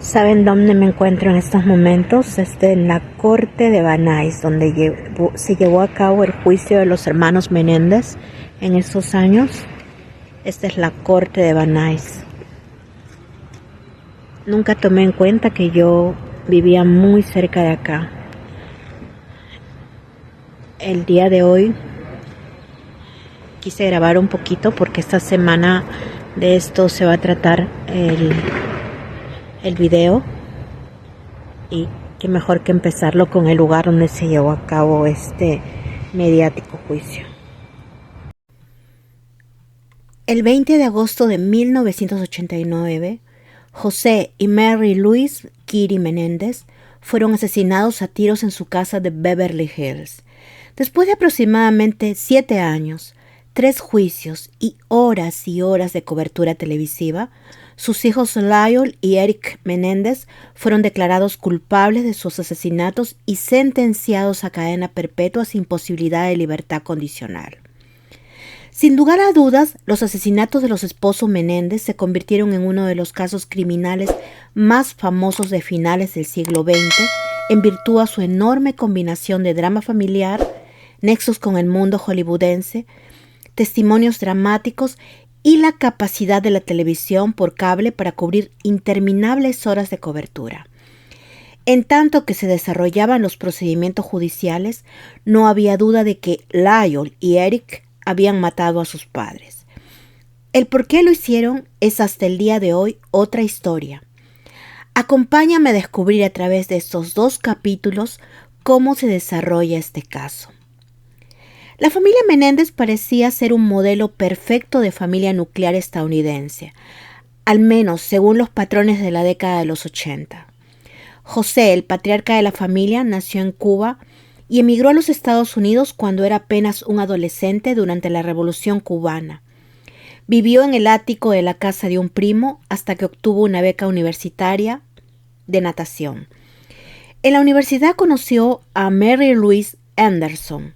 ¿Saben dónde me encuentro en estos momentos? En la corte de Banais, donde se llevó a cabo el juicio de los hermanos Menéndez en esos años. Esta es la corte de Banais. Nunca tomé en cuenta que yo vivía muy cerca de acá. El día de hoy quise grabar un poquito porque esta semana de esto se va a tratar el video, y qué mejor que empezarlo con el lugar donde se llevó a cabo este mediático juicio. El 20 de agosto de 1989, José y Mary Louise Kitty Menéndez fueron asesinados a tiros en su casa de Beverly Hills. Después de aproximadamente 7 años, 3 juicios y horas de cobertura televisiva, sus hijos Lyle y Eric Menéndez fueron declarados culpables de sus asesinatos y sentenciados a cadena perpetua sin posibilidad de libertad condicional. Sin lugar a dudas, los asesinatos de los esposos Menéndez se convirtieron en uno de los casos criminales más famosos de finales del siglo XX, en virtud a su enorme combinación de drama familiar, nexos con el mundo hollywoodense, testimonios dramáticos y la capacidad de la televisión por cable para cubrir interminables horas de cobertura. En tanto que se desarrollaban los procedimientos judiciales, no había duda de que Lyle y Eric habían matado a sus padres. El por qué lo hicieron es hasta el día de hoy otra historia. Acompáñame a descubrir a través de estos 2 capítulos cómo se desarrolla este caso. La familia Menéndez parecía ser un modelo perfecto de familia nuclear estadounidense, al menos según los patrones de la década de los 80. José, el patriarca de la familia, nació en Cuba y emigró a los Estados Unidos cuando era apenas un adolescente durante la Revolución Cubana. Vivió en el ático de la casa de un primo hasta que obtuvo una beca universitaria de natación. En la universidad conoció a Mary Louise Anderson,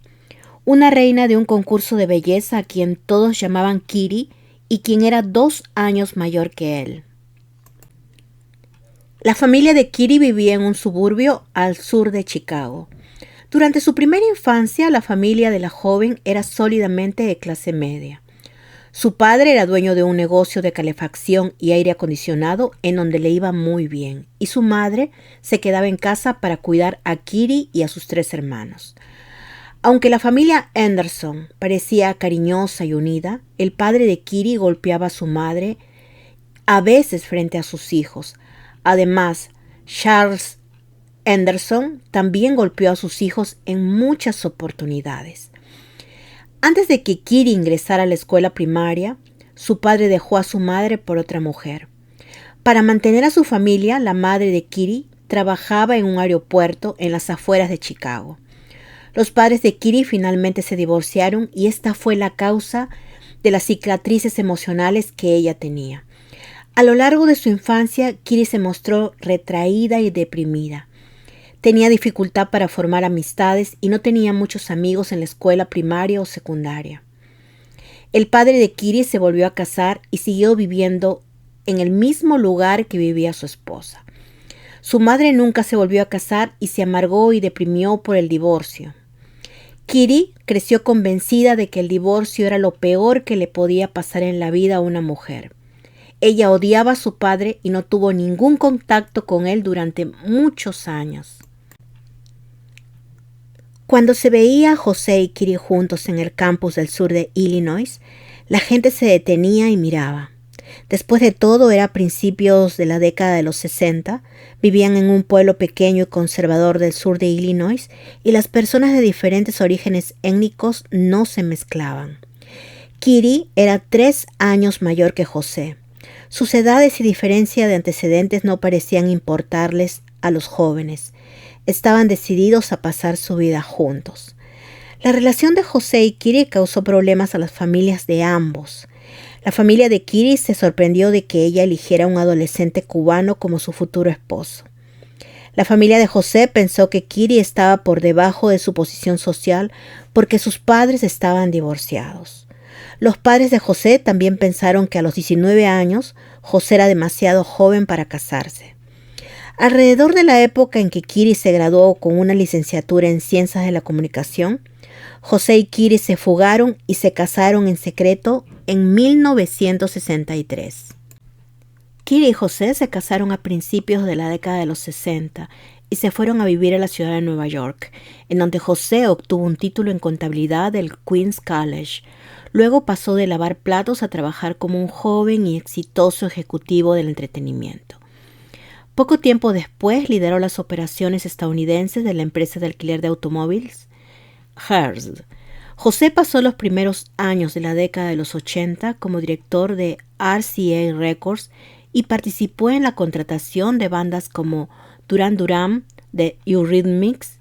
una reina de un concurso de belleza a quien todos llamaban Kitty y quien era 2 años mayor que él. La familia de Kitty vivía en un suburbio al sur de Chicago. Durante su primera infancia, la familia de la joven era sólidamente de clase media. Su padre era dueño de un negocio de calefacción y aire acondicionado en donde le iba muy bien, y su madre se quedaba en casa para cuidar a Kitty y a sus 3 hermanos. Aunque la familia Anderson parecía cariñosa y unida, el padre de Kitty golpeaba a su madre, a veces frente a sus hijos. Además, Charles Anderson también golpeó a sus hijos en muchas oportunidades. Antes de que Kitty ingresara a la escuela primaria, su padre dejó a su madre por otra mujer. Para mantener a su familia, la madre de Kitty trabajaba en un aeropuerto en las afueras de Chicago. Los padres de Kitty finalmente se divorciaron y esta fue la causa de las cicatrices emocionales que ella tenía. A lo largo de su infancia, Kitty se mostró retraída y deprimida. Tenía dificultad para formar amistades y no tenía muchos amigos en la escuela primaria o secundaria. El padre de Kitty se volvió a casar y siguió viviendo en el mismo lugar que vivía su esposa. Su madre nunca se volvió a casar y se amargó y deprimió por el divorcio. Kitty creció convencida de que el divorcio era lo peor que le podía pasar en la vida a una mujer. Ella odiaba a su padre y no tuvo ningún contacto con él durante muchos años. Cuando se veía a José y Kitty juntos en el campus del sur de Illinois, la gente se detenía y miraba. Después de todo, era a principios de la década de los 60, vivían en un pueblo pequeño y conservador del sur de Illinois y las personas de diferentes orígenes étnicos no se mezclaban. Kitty era 3 años mayor que José. Sus edades y diferencia de antecedentes no parecían importarles a los jóvenes. Estaban decididos a pasar su vida juntos. La relación de José y Kitty causó problemas a las familias de ambos. La familia de Kitty se sorprendió de que ella eligiera a un adolescente cubano como su futuro esposo. La familia de José pensó que Kitty estaba por debajo de su posición social porque sus padres estaban divorciados. Los padres de José también pensaron que a los 19 años José era demasiado joven para casarse. Alrededor de la época en que Kiri se graduó con una licenciatura en Ciencias de la Comunicación, José y Kiri se fugaron y se casaron en secreto en 1963. Kiri y José se casaron a principios de la década de los 60 y se fueron a vivir a la ciudad de Nueva York, en donde José obtuvo un título en contabilidad del Queens College. Luego pasó de lavar platos a trabajar como un joven y exitoso ejecutivo del entretenimiento. Poco tiempo después lideró las operaciones estadounidenses de la empresa de alquiler de automóviles Hearst. José pasó los primeros años de la década de los 80 como director de RCA Records y participó en la contratación de bandas como Duran Duran, The Eurythmics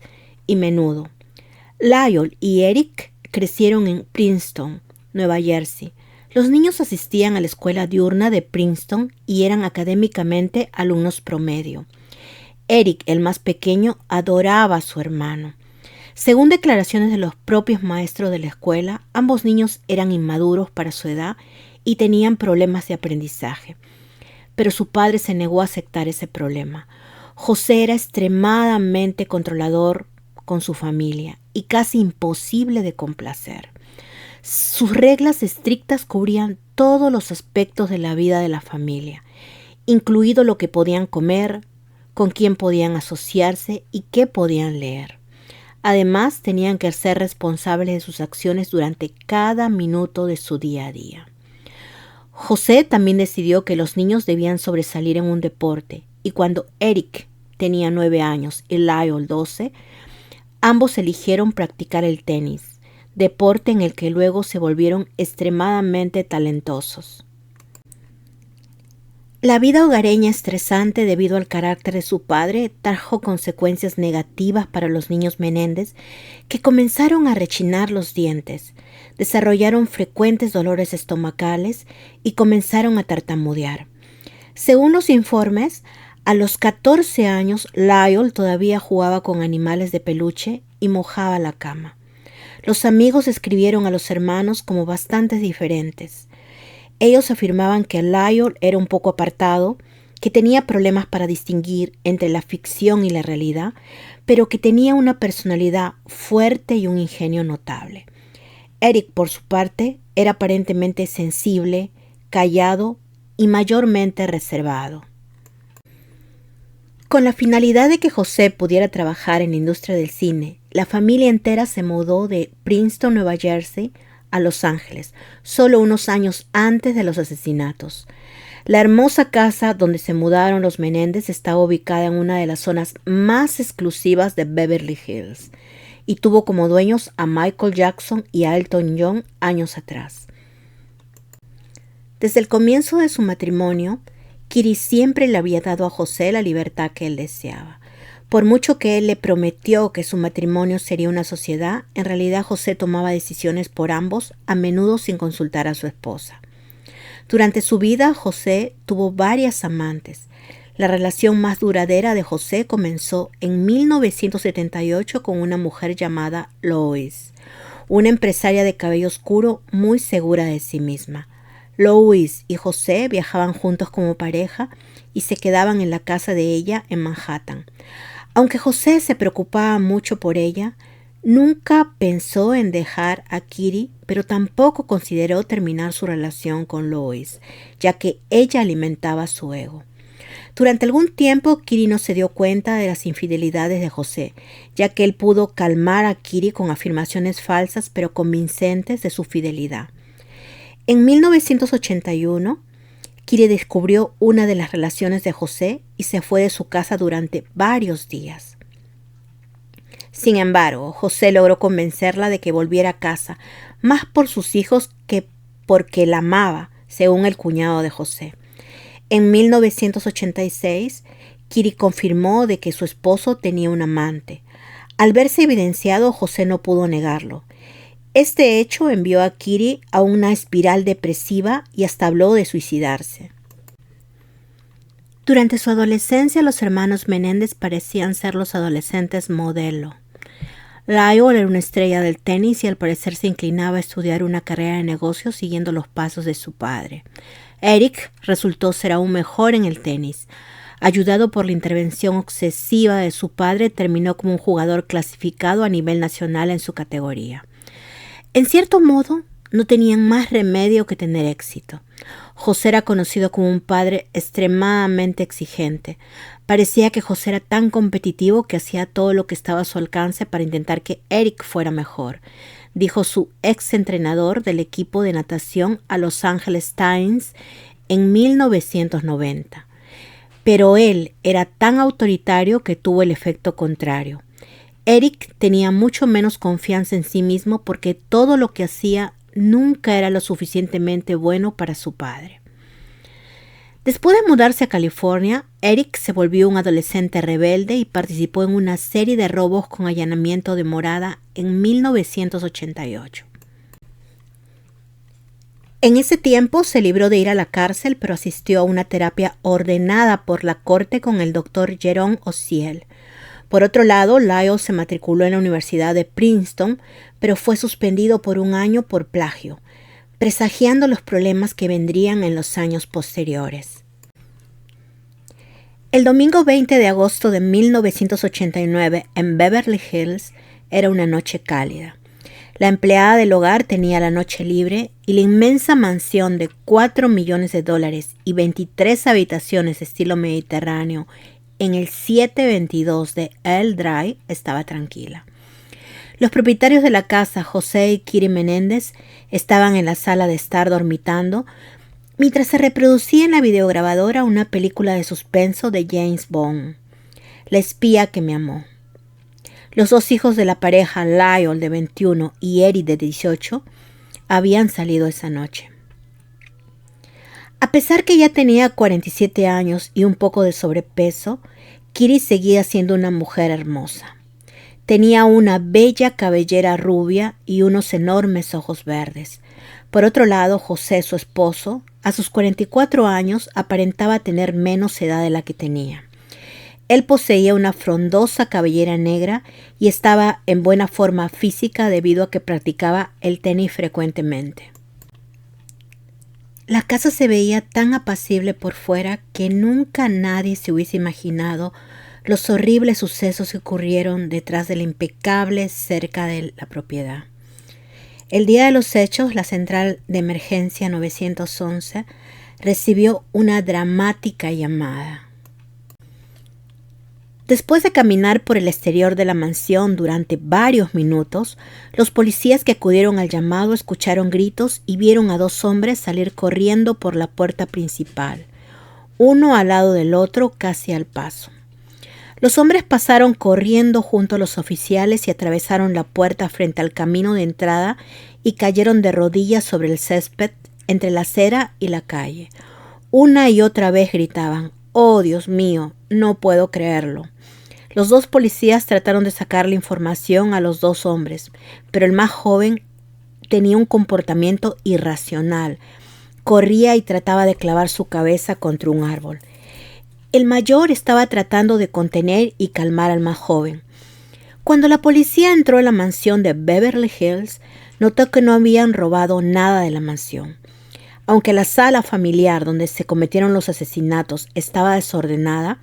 y Menudo. Lyle y Eric crecieron en Princeton, Nueva Jersey. Los niños asistían a la escuela diurna de Princeton y eran académicamente alumnos promedio. Eric, el más pequeño, adoraba a su hermano. Según declaraciones de los propios maestros de la escuela, ambos niños eran inmaduros para su edad y tenían problemas de aprendizaje. Pero su padre se negó a aceptar ese problema. José era extremadamente controlador con su familia y casi imposible de complacer. Sus reglas estrictas cubrían todos los aspectos de la vida de la familia, incluido lo que podían comer, con quién podían asociarse y qué podían leer. Además, tenían que ser responsables de sus acciones durante cada minuto de su día a día. José también decidió que los niños debían sobresalir en un deporte, y cuando Eric tenía 9 años y Lyle 12, ambos eligieron practicar el tenis, deporte en el que luego se volvieron extremadamente talentosos. La vida hogareña estresante debido al carácter de su padre trajo consecuencias negativas para los niños Menéndez, que comenzaron a rechinar los dientes, desarrollaron frecuentes dolores estomacales y comenzaron a tartamudear. Según los informes, a los 14 años Lyle todavía jugaba con animales de peluche y mojaba la cama. Los amigos escribieron a los hermanos como bastante diferentes. Ellos afirmaban que Lyle era un poco apartado, que tenía problemas para distinguir entre la ficción y la realidad, pero que tenía una personalidad fuerte y un ingenio notable. Eric, por su parte, era aparentemente sensible, callado y mayormente reservado. Con la finalidad de que José pudiera trabajar en la industria del cine, la familia entera se mudó de Princeton, Nueva Jersey, a Los Ángeles, solo unos años antes de los asesinatos. La hermosa casa donde se mudaron los Menéndez estaba ubicada en una de las zonas más exclusivas de Beverly Hills y tuvo como dueños a Michael Jackson y a Elton John años atrás. Desde el comienzo de su matrimonio, Kiri siempre le había dado a José la libertad que él deseaba. Por mucho que él le prometió que su matrimonio sería una sociedad, en realidad José tomaba decisiones por ambos, a menudo sin consultar a su esposa. Durante su vida, José tuvo varias amantes. La relación más duradera de José comenzó en 1978 con una mujer llamada Lois, una empresaria de cabello oscuro muy segura de sí misma. Lois y José viajaban juntos como pareja y se quedaban en la casa de ella en Manhattan. Aunque José se preocupaba mucho por ella, nunca pensó en dejar a Kiri, pero tampoco consideró terminar su relación con Lois, ya que ella alimentaba su ego. Durante algún tiempo, Kiri no se dio cuenta de las infidelidades de José, ya que él pudo calmar a Kiri con afirmaciones falsas pero convincentes de su fidelidad. En 1981, Kiri descubrió una de las relaciones de José y se fue de su casa durante varios días. Sin embargo, José logró convencerla de que volviera a casa, más por sus hijos que porque la amaba, según el cuñado de José. En 1986, Kiri confirmó de que su esposo tenía un amante. Al verse evidenciado, José no pudo negarlo. Este hecho envió a Kiri a una espiral depresiva y hasta habló de suicidarse. Durante su adolescencia, los hermanos Menéndez parecían ser los adolescentes modelo. Lyle era una estrella del tenis y al parecer se inclinaba a estudiar una carrera de negocios siguiendo los pasos de su padre. Eric resultó ser aún mejor en el tenis. ayudado por la intervención obsesiva de su padre, terminó como un jugador clasificado a nivel nacional en su categoría. En cierto modo, no tenían más remedio que tener éxito. José era conocido como un padre extremadamente exigente. Parecía que José era tan competitivo que hacía todo lo que estaba a su alcance para intentar que Eric fuera mejor, dijo su ex entrenador del equipo de natación a Los Angeles Times en 1990. Pero él era tan autoritario que tuvo el efecto contrario. Eric tenía mucho menos confianza en sí mismo porque todo lo que hacía nunca era lo suficientemente bueno para su padre. Después de mudarse a California, Eric se volvió un adolescente rebelde y participó en una serie de robos con allanamiento de morada en 1988. En ese tiempo se libró de ir a la cárcel, pero asistió a una terapia ordenada por la corte con el Dr. Jerome Ociel. Por otro lado, Lyle se matriculó en la Universidad de Princeton, pero fue suspendido por un año por plagio, presagiando los problemas que vendrían en los años posteriores. El domingo 20 de agosto de 1989, en Beverly Hills, era una noche cálida. La empleada del hogar tenía la noche libre y la inmensa mansión de $4 millones y 23 habitaciones de estilo mediterráneo en el 722 de El Drive estaba tranquila. Los propietarios de la casa, José y Kitty Menéndez, estaban en la sala de estar dormitando mientras se reproducía en la videograbadora una película de suspenso de James Bond, La espía que me amó. Los dos hijos de la pareja, Lyle de 21 y Eric de 18, habían salido esa noche. A pesar que ya tenía 47 años y un poco de sobrepeso, Kitty seguía siendo una mujer hermosa. Tenía una bella cabellera rubia y unos enormes ojos verdes. Por otro lado, José, su esposo, a sus 44 años, aparentaba tener menos edad de la que tenía. Él poseía una frondosa cabellera negra y estaba en buena forma física debido a que practicaba el tenis frecuentemente. La casa se veía tan apacible por fuera que nunca nadie se hubiese imaginado los horribles sucesos que ocurrieron detrás de la impecable cerca de la propiedad. El día de los hechos, la central de emergencia 911 recibió una dramática llamada. Después de caminar por el exterior de la mansión durante varios minutos, los policías que acudieron al llamado escucharon gritos y vieron a dos hombres salir corriendo por la puerta principal, uno al lado del otro casi al paso. Los hombres pasaron corriendo junto a los oficiales y atravesaron la puerta frente al camino de entrada y cayeron de rodillas sobre el césped entre la acera y la calle. Una y otra vez gritaban: «¡Oh, Dios mío! No puedo creerlo». Los dos policías trataron de sacarle información a los dos hombres, pero el más joven tenía un comportamiento irracional. Corría y trataba de clavar su cabeza contra un árbol. El mayor estaba tratando de contener y calmar al más joven. Cuando la policía entró a la mansión de Beverly Hills, notó que no habían robado nada de la mansión. Aunque la sala familiar donde se cometieron los asesinatos estaba desordenada,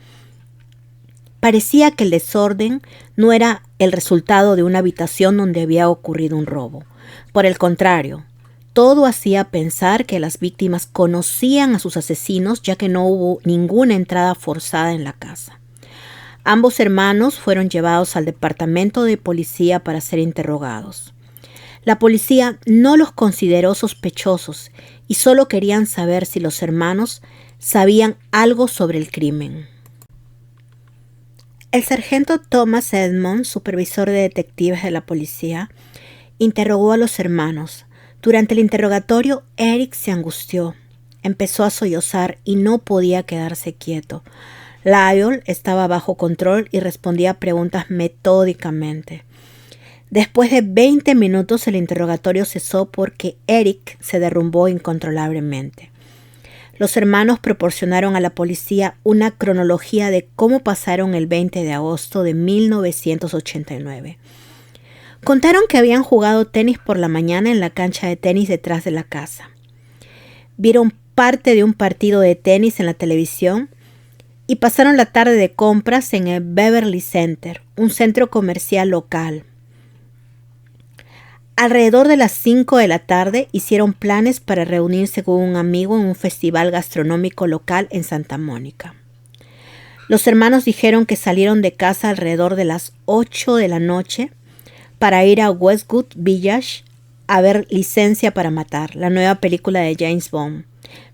parecía que el desorden no era el resultado de una habitación donde había ocurrido un robo. Por el contrario, todo hacía pensar que las víctimas conocían a sus asesinos, ya que no hubo ninguna entrada forzada en la casa. Ambos hermanos fueron llevados al departamento de policía para ser interrogados. La policía no los consideró sospechosos y solo querían saber si los hermanos sabían algo sobre el crimen. El sargento Thomas Edmonds, supervisor de detectives de la policía, interrogó a los hermanos. Durante el interrogatorio, Eric se angustió. Empezó a sollozar y no podía quedarse quieto. Lyle estaba bajo control y respondía a preguntas metódicamente. Después de 20 minutos, el interrogatorio cesó porque Eric se derrumbó incontrolablemente. Los hermanos proporcionaron a la policía una cronología de cómo pasaron el 20 de agosto de 1989. Contaron que habían jugado tenis por la mañana en la cancha de tenis detrás de la casa. Vieron parte de un partido de tenis en la televisión y pasaron la tarde de compras en el Beverly Center, un centro comercial local. Alrededor de las 5 de la tarde hicieron planes para reunirse con un amigo en un festival gastronómico local en Santa Mónica. Los hermanos dijeron que salieron de casa alrededor de las 8 de la noche para ir a Westwood Village a ver Licencia para Matar, la nueva película de James Bond.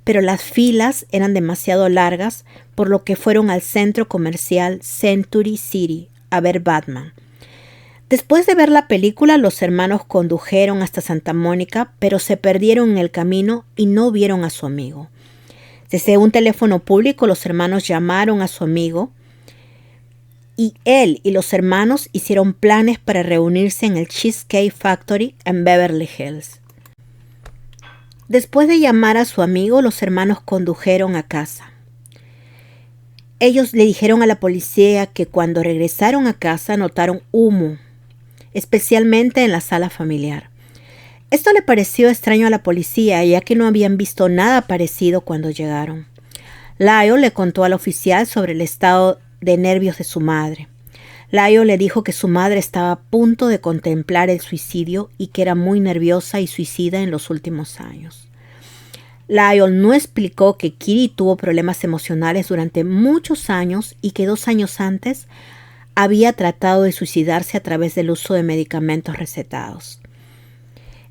Pero las filas eran demasiado largas, por lo que fueron al centro comercial Century City a ver Batman. Después de ver la película, los hermanos condujeron hasta Santa Mónica, pero se perdieron en el camino y no vieron a su amigo. Desde un teléfono público, los hermanos llamaron a su amigo y él y los hermanos hicieron planes para reunirse en el Cheesecake Factory en Beverly Hills. Después de llamar a su amigo, los hermanos condujeron a casa. Ellos le dijeron a la policía que cuando regresaron a casa notaron humo, especialmente en la sala familiar. Esto le pareció extraño a la policía, ya que no habían visto nada parecido cuando llegaron. Lyle le contó al oficial sobre el estado de nervios de su madre. Lyle le dijo que su madre estaba a punto de contemplar el suicidio y que era muy nerviosa y suicida en los últimos años. Lyle no explicó que Kitty tuvo problemas emocionales durante muchos años y que 2 años antes había tratado de suicidarse a través del uso de medicamentos recetados.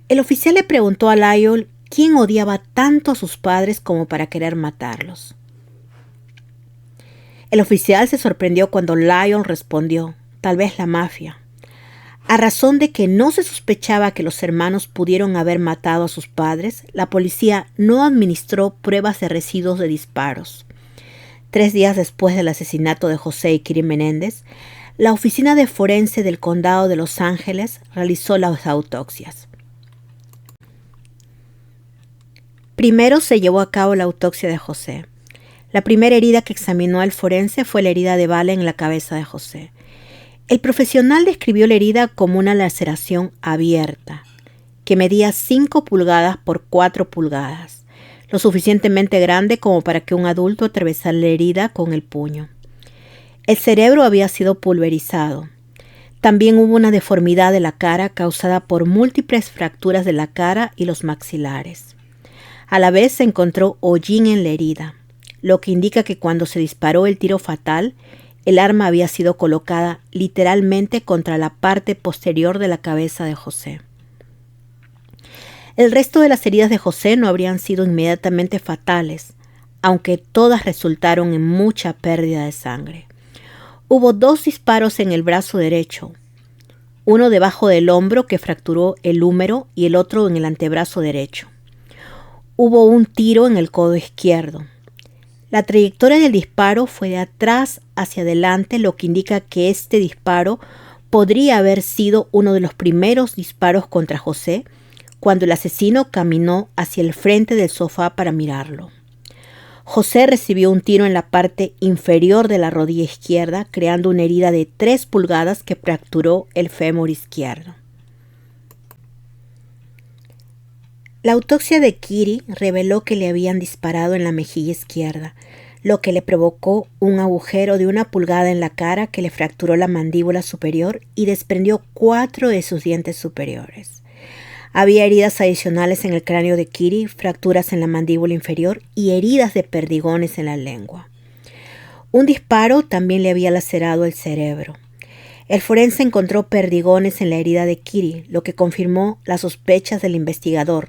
El oficial le preguntó a Lyle quién odiaba tanto a sus padres como para querer matarlos. El oficial se sorprendió cuando Lyle respondió, tal vez la mafia. A razón de que no se sospechaba que los hermanos pudieron haber matado a sus padres, la policía no administró pruebas de residuos de disparos. 3 días después del asesinato de José y Kitty Menéndez, la oficina de forense del condado de Los Ángeles realizó las autopsias. Primero se llevó a cabo la autopsia de José. La primera herida que examinó el forense fue la herida de bala en la cabeza de José. El profesional describió la herida como una laceración abierta, que medía 5 pulgadas por 4 pulgadas, lo suficientemente grande como para que un adulto atravesara la herida con el puño. El cerebro había sido pulverizado. También hubo una deformidad de la cara causada por múltiples fracturas de la cara y los maxilares. A la vez se encontró hollín en la herida, lo que indica que cuando se disparó el tiro fatal, el arma había sido colocada literalmente contra la parte posterior de la cabeza de José. El resto de las heridas de José no habrían sido inmediatamente fatales, aunque todas resultaron en mucha pérdida de sangre. Hubo 2 disparos en el brazo derecho, uno debajo del hombro que fracturó el húmero y el otro en el antebrazo derecho. Hubo un tiro en el codo izquierdo. La trayectoria del disparo fue de atrás hacia adelante, lo que indica que este disparo podría haber sido uno de los primeros disparos contra José, cuando el asesino caminó hacia el frente del sofá para mirarlo. José recibió un tiro en la parte inferior de la rodilla izquierda, creando una herida de 3 pulgadas que fracturó el fémur izquierdo. La autopsia de Kitty reveló que le habían disparado en la mejilla izquierda, lo que le provocó un agujero de 1 pulgada en la cara que le fracturó la mandíbula superior y desprendió 4 de sus dientes superiores. Había heridas adicionales en el cráneo de Kitty, fracturas en la mandíbula inferior y heridas de perdigones en la lengua. Un disparo también le había lacerado el cerebro. El forense encontró perdigones en la herida de Kitty, lo que confirmó las sospechas del investigador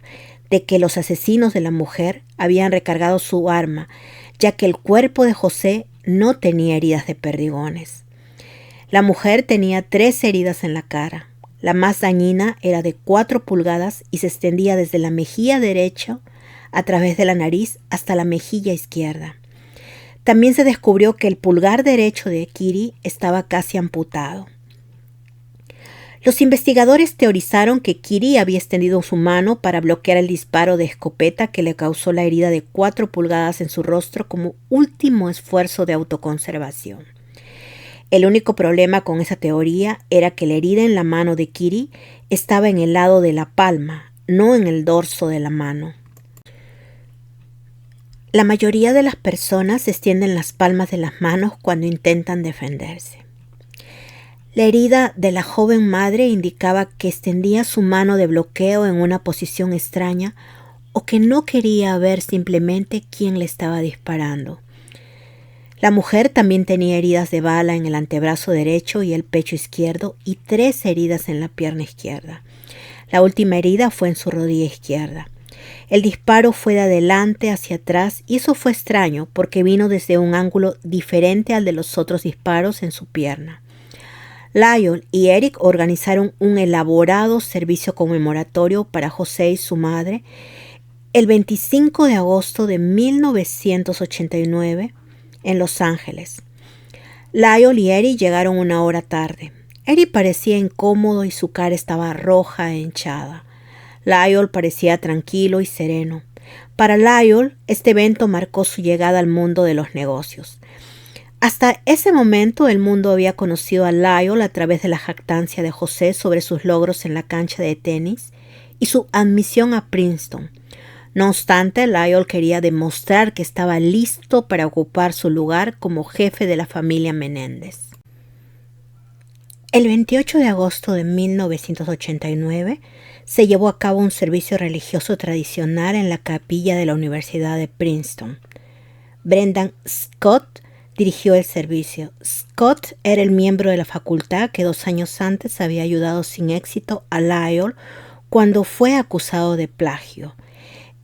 de que los asesinos de la mujer habían recargado su arma, ya que el cuerpo de José no tenía heridas de perdigones. La mujer tenía 3 heridas en la cara. La más dañina era de 4 pulgadas y se extendía desde la mejilla derecha a través de la nariz hasta la mejilla izquierda. También se descubrió que el pulgar derecho de Kitty estaba casi amputado. Los investigadores teorizaron que Kitty había extendido su mano para bloquear el disparo de escopeta que le causó la herida de 4 pulgadas en su rostro como último esfuerzo de autoconservación. El único problema con esa teoría era que la herida en la mano de Kitty estaba en el lado de la palma, no en el dorso de la mano. La mayoría de las personas extienden las palmas de las manos cuando intentan defenderse. La herida de la joven madre indicaba que extendía su mano de bloqueo en una posición extraña o que no quería ver simplemente quién le estaba disparando. La mujer también tenía heridas de bala en el antebrazo derecho y el pecho izquierdo y 3 heridas en la pierna izquierda. La última herida fue en su rodilla izquierda. El disparo fue de adelante hacia atrás y eso fue extraño porque vino desde un ángulo diferente al de los otros disparos en su pierna. Lyle y Eric organizaron un elaborado servicio conmemoratorio para José y su madre el 25 de agosto de 1989 en Los Ángeles. Lyle y Eric llegaron 1 hora tarde. Eric parecía incómodo y su cara estaba roja e hinchada. Lyle parecía tranquilo y sereno. Para Lyle, este evento marcó su llegada al mundo de los negocios. Hasta ese momento el mundo había conocido a Lyle a través de la jactancia de José sobre sus logros en la cancha de tenis y su admisión a Princeton. No obstante, Lyle quería demostrar que estaba listo para ocupar su lugar como jefe de la familia Menéndez. El 28 de agosto de 1989 se llevó a cabo un servicio religioso tradicional en la capilla de la Universidad de Princeton. Brendan Scott dirigió el servicio. Scott era el miembro de la facultad que 2 años antes había ayudado sin éxito a Lyle cuando fue acusado de plagio.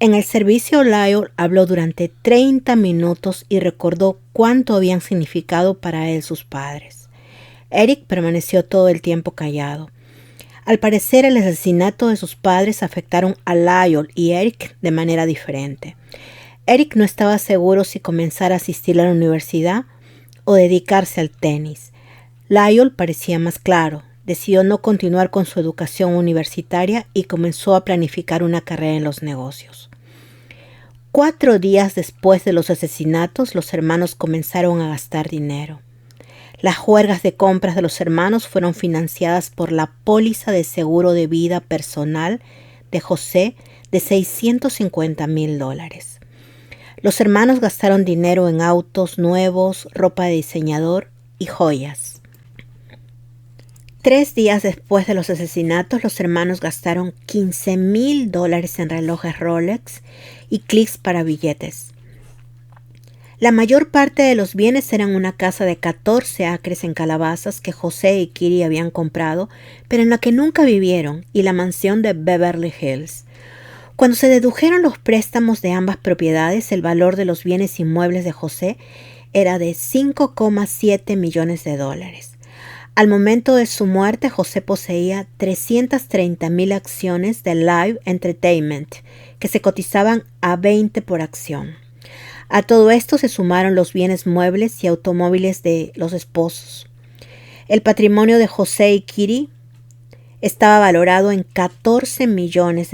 En el servicio, Lyle habló durante 30 minutos y recordó cuánto habían significado para él sus padres. Eric permaneció todo el tiempo callado. Al parecer, el asesinato de sus padres afectaron a Lyle y Eric de manera diferente. Eric no estaba seguro si comenzar a asistir a la universidad o dedicarse al tenis. Lyle parecía más claro. Decidió no continuar con su educación universitaria y comenzó a planificar una carrera en los negocios. 4 días después de los asesinatos, los hermanos comenzaron a gastar dinero. Las juergas de compras de los hermanos fueron financiadas por la póliza de seguro de vida personal de José de $650,000. Los hermanos gastaron dinero en autos nuevos, ropa de diseñador y joyas. 3 días después de los asesinatos, los hermanos gastaron $15,000 en relojes Rolex y clics para billetes. La mayor parte de los bienes eran una casa de 14 acres en Calabazas que José y Kitty habían comprado, pero en la que nunca vivieron, y la mansión de Beverly Hills. Cuando se dedujeron los préstamos de ambas propiedades, el valor de los bienes inmuebles de José era de $5,7 millones. Al momento de su muerte, José poseía 330,000 acciones de Live Entertainment, que se cotizaban a 20 por acción. A todo esto se sumaron los bienes muebles y automóviles de los esposos. El patrimonio de José y Kitty estaba valorado en $14 millones.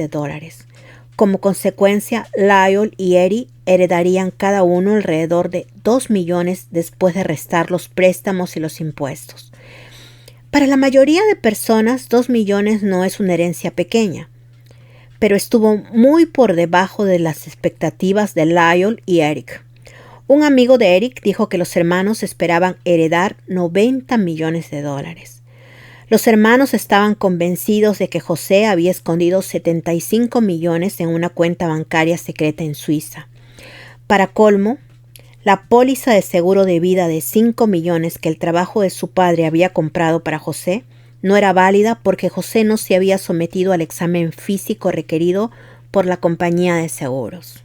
Como consecuencia, Lyle y Eddie heredarían cada uno alrededor de $2 millones después de restar los préstamos y los impuestos. Para la mayoría de personas, $2 millones no es una herencia pequeña, pero estuvo muy por debajo de las expectativas de Lyle y Eric. Un amigo de Eric dijo que los hermanos esperaban heredar $90 millones. Los hermanos estaban convencidos de que José había escondido 75 millones en una cuenta bancaria secreta en Suiza. Para colmo, la póliza de seguro de vida de 5 millones que el trabajo de su padre había comprado para José no era válida porque José no se había sometido al examen físico requerido por la compañía de seguros.